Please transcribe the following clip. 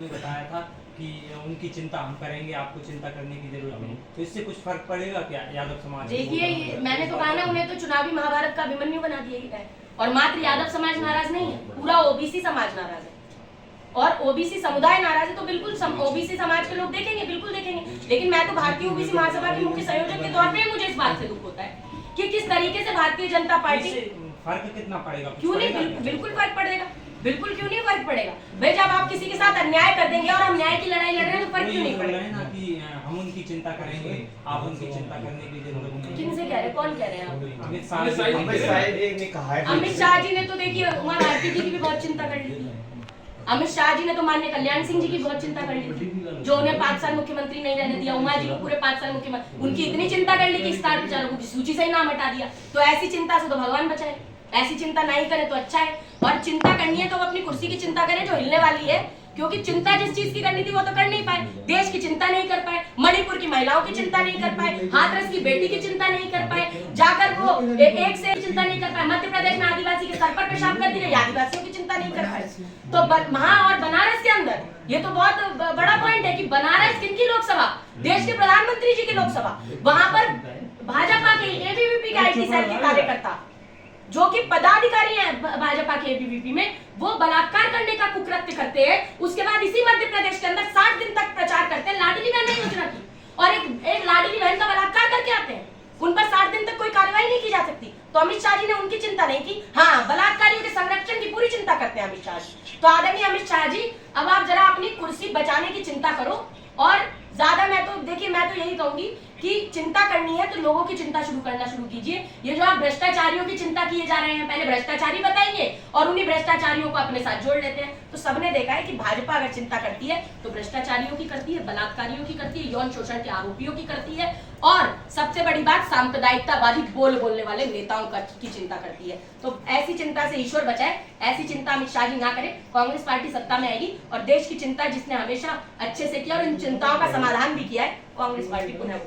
बताया था कि उनकी चिंता हम करेंगे, आपको चिंता करने की जरूरत नहीं। तो इससे कुछ फर्क पड़ेगा क्या यादव समाज? देखिए, मैंने तो कहा ना, उन्हें तो चुनावी महाभारत का अभिमन्यु बना दिया गया है। और मात्र यादव समाज नाराज नहीं है, पूरा ओबीसी समाज नाराज है। और ओबीसी समुदाय नाराज है तो बिल्कुल ओबीसी समाज के लोग देखेंगे, बिल्कुल देखेंगे। लेकिन मैं तो भारतीय ओबीसी महासभा के मुख्य संयोजक के तौर पे मुझे इस बात से दुख होता है कि किस तरीके से भारतीय जनता पार्टी। फर्क कितना पड़ेगा? क्यों नहीं, बिल्कुल फर्क पड़ेगा। बिल्कुल क्यों नहीं फर्क पड़ेगा भाई। जब आप किसी के साथ अन्याय कर देंगे और हम न्याय की लड़ाई लड़ रहे हैं तो फर्क क्यों नहीं पड़ेगा? ना कि हम उनकी चिंता करेंगे, आप उनकी चिंता करने की जरूरत नहीं। किनसे कह रहे हैं, कौन कह रहे हैं आप? अमित शाह अमित शाह जी ने तो देखिए उमा भारती जी की भी बहुत चिंता कर ली। अमित शाह जी ने तो माननीय कल्याण सिंह जी की बहुत चिंता कर ली, जो उन्हें 5 साल मुख्यमंत्री नहीं रहने दिया। उमा जी को पूरे 5 साल मुख्यमंत्री, उनकी इतनी चिंता कर ली कि स्टार प्रचारकों की सूची से ही नाम हटा दिया। तो ऐसी चिंता से तो भगवान बचाए, ऐसी चिंता नहीं करे तो अच्छा है। और चिंता करनी है तो अपनी कुर्सी की चिंता करें जो हिलने वाली है, क्योंकि चिंता जिस चीज की करनी थी वो तो कर नहीं पाए। देश की चिंता नहीं कर पाए, मणिपुर की महिलाओं की चिंता नहीं कर पाए, हाथरस की बेटी की चिंता नहीं कर पाए, जाकर वो एक से चिंता नहीं कर पाए। मध्य प्रदेश में आदिवासी के सर पर पेशाब कर दिए, आदिवासियों की चिंता नहीं कर पाए। तो वहां और बनारस के अंदर ये तो बहुत बड़ा पॉइंट है कि बनारस किनकी लोकसभा, देश के प्रधानमंत्री जी की लोकसभा, वहां पर भाजपा के एबीवीपी के आईटी सेल के कार्यकर्ता जो कि पदाधिकारी हैं भाजपा के एबीवीपी में, वो बलात्कार करने का कुकृत्य करते हैं। उसके बाद इसी मध्य प्रदेश के अंदर 60 दिन तक प्रचार करते हैं लाडली बहन योजना की, और एक लाडली बहन का बलात्कार करके आते हैं। उन पर 60 दिन तक कोई कार्रवाई नहीं की जा सकती। तो अमित शाह जी ने उनकी चिंता नहीं की। हाँ, बलात्कारियों के संरक्षण की पूरी चिंता करते हैं अमित शाह जी। तो आदरणीय अमित शाह जी, अब आप जरा अपनी कुर्सी बचाने की चिंता करो। और ज्यादा मैं तो यही कहूंगी कि चिंता करनी है तो लोगों की चिंता करना शुरू कीजिए। ये जो आप भ्रष्टाचारियों की चिंता किए जा रहे हैं, पहले भ्रष्टाचारी बताएंगे और उन्हीं भ्रष्टाचारियों को अपने साथ जोड़ लेते हैं। तो सबने देखा है कि भाजपा अगर चिंता करती है तो भ्रष्टाचारियों की करती है, बलात्कारियों की करती है, यौन शोषण के आरोपियों की करती है, और सबसे बड़ी बात सांप्रदायिकतावादी बोलने वाले नेताओं की चिंता करती है। तो ऐसी चिंता से ईश्वर बचाए, ऐसी चिंता अमित शाह जी ना करें। कांग्रेस पार्टी सत्ता में आएगी और देश की चिंता जिसने हमेशा अच्छे से किया और इन चिंताओं का समाधान भी किया है, कांग्रेस पार्टी पुनः